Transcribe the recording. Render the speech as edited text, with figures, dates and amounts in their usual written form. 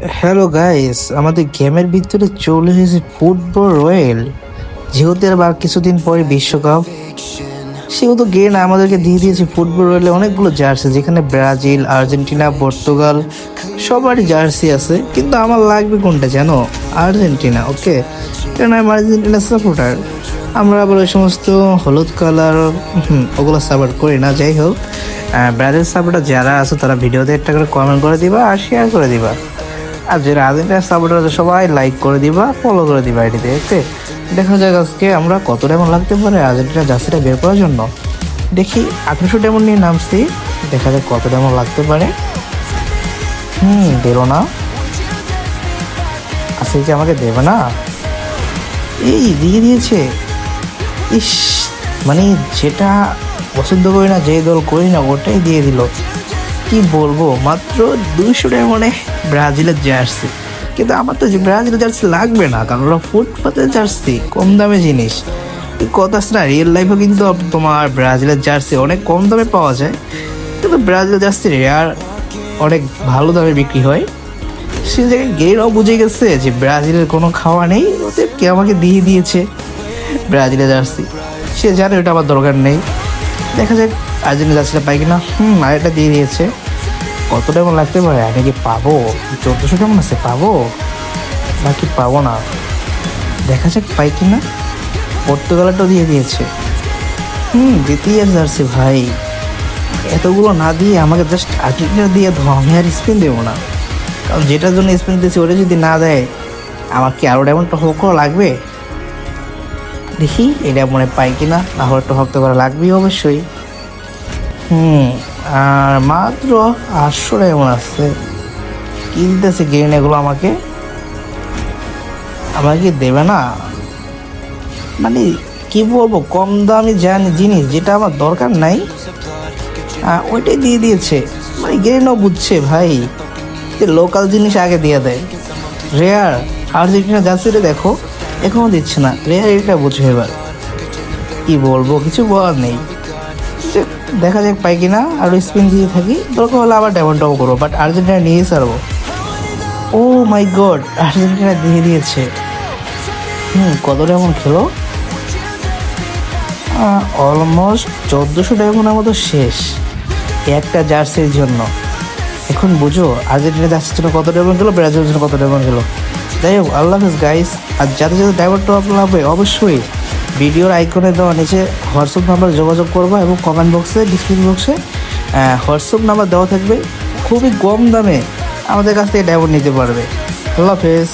Hello guys, আমাদের গেমের ভিতরে চলে এসেছে ফুটবল রয়্যাল। যেহেতু আর কিছুদিন পরে বিশ্বকাপ, সেহেতু গেম আমাদেরকে দিয়ে দিয়েছে ফুটবল রয়্যালে অনেকগুলো জার্সি, যেখানে ব্রাজিল, আর্জেন্টিনা, পর্তুগাল সবারই জার্সি আছে। কিন্তু আমার লাগবে কোনটা জানো? আর্জেন্টিনা। ওকে, কারণ আমি আর্জেন্টিনা সাপোর্টার। আমরা আবার ওই সমস্ত হলুদ কালার ওগুলো সাপোর্ট করি না। যাই হোক, ব্রাজিল সাপোর্টার যারা আছে তারা ভিডিওতে একটা করে কমেন্ট করে দিবা আর শেয়ার করে দিবা। আর যারা আর্জেন্টিনা সাপোর্টার আছে সবাই লাইক করে দিবা, ফলো করে দিবা আইডিতে। ওকে, দেখা যাক আজকে আমরা কত ডায়মন্ড লাগতে পারে আর্জেন্টিনা জার্সিটা বের করার জন্য। দেখি 1800 ডায়মন্ড নিয়ে নামছি, দেখা যাক কত ডায়মন্ড লাগতে পারে। বেরো না, আজকে কি আমাকে দেবে না? এই দিয়ে দিয়েছে। ইস, মানে যেটা পছন্দ করি না, যে দল করি না, ওটাই দিয়ে দিল। কি বলবো, মাত্র 200 ডায়মন্ডে ব্রাজিলের জার্সি। কিন্তু আমার তো ব্রাজিলের জার্সি লাগবে না, কারণ ওরা ফুটপাতের জার্সি, কম দামে জিনিস। কথা আছে না, রিয়েল লাইফে কিন্তু তোমার ব্রাজিলের জার্সি অনেক কম দামে পাওয়া যায়, কিন্তু ব্রাজিলের জার্সি রেয়ার অনেক ভালো দামে বিক্রি হয়। সে জায়গায় গেরাও বুঝে গেছে যে ব্রাজিলের কোনো খাওয়া নেই, ওদের কে আমাকে দিয়ে দিয়েছে ব্রাজিলের জার্সি। সে জানে ওটা আমার দরকার নেই। দেখা যাক আর্জেন্টিনা জার্সিটা পাই কিনা। আরেকটা দিয়ে দিয়েছে। কত টাকা লাগতে পারে? আমি কি পাবো? 1400 কেমন আছে, পাবো নাকি পাবো না? দেখা যাক পাই কিনা। পর্তুগালটাও দিয়ে দিয়েছে। দিতেই আর জার্সি ভাই। এতগুলো না দিয়ে আমাকে জাস্ট আর্জেন্টিনা দিয়ে দাও, আমি আর স্পিন দেবো না। কারণ যেটার জন্য স্পিন দিয়েছি ওটা যদি না দেয়, আমার কি আরও ডায়মন্ড টপ করা লাগবে? দেখি এটা মনে পাই কিনা, তাহলে টপ তো করা লাগবেই অবশ্যই। আর মাত্র 800 ডায়মন্ড আসছে। কি দিতেছে গেম এগুলো আমাকে? আমাকে দেবে না, মানে কি বলবো, কম দামি জিনিস যেটা আমার দরকার নাই ওইটাই দিয়ে দিয়েছে। মানে গেমও বুঝছে ভাই যে লোকাল জিনিস আগে দিয়ে দেয়। রেয়ার আর্জেন্টিনা জার্সিটা দেখো, এখনও দিচ্ছে না। রেয়ার এটা বুঝে এবার কি বলবো, কিছু বলার নেই। দেখা যাক পাই কিনা, আর স্পিন দিয়ে থাকি, দরকার হলে আবার ডায়মন্ড টপ করবো, বাট আর্জেন্টিনা নিয়ে ছাড়বো। ও মাই গড, আর্জেন্টিনা দিয়ে দিয়েছে। কত ডায়মন্ড খেলো? অলমোস্ট 1400 ডায়মন্ডের মতো শেষ একটা জার্সির জন্য। এখন বুঝো আর্জেন্টিনা জার্সির জন্য কত ডায়মন্ড গেলো, ব্রাজিলের জন্য কত ডায়মন্ড গেলো। যাই হোক, আল্লাহ হাফেজ গাইস। আর যাদের যাদের ডায়মন্ড টপ লাগবে অবশ্যই ভিডিওর আইকনে দেওয়া নিচে হোয়াটসঅ্যাপ নাম্বার যোগাযোগ করবা, এবং কমেন্ট বক্সে, ডিসক্রিপশন বক্সে হোয়াটসঅ্যাপ নাম্বার দেওয়া থাকবে। খুবই কম দামে আমাদের কাছ থেকে ডায়মন্ড নিতে পারবে। আল্লাহ হাফেজ।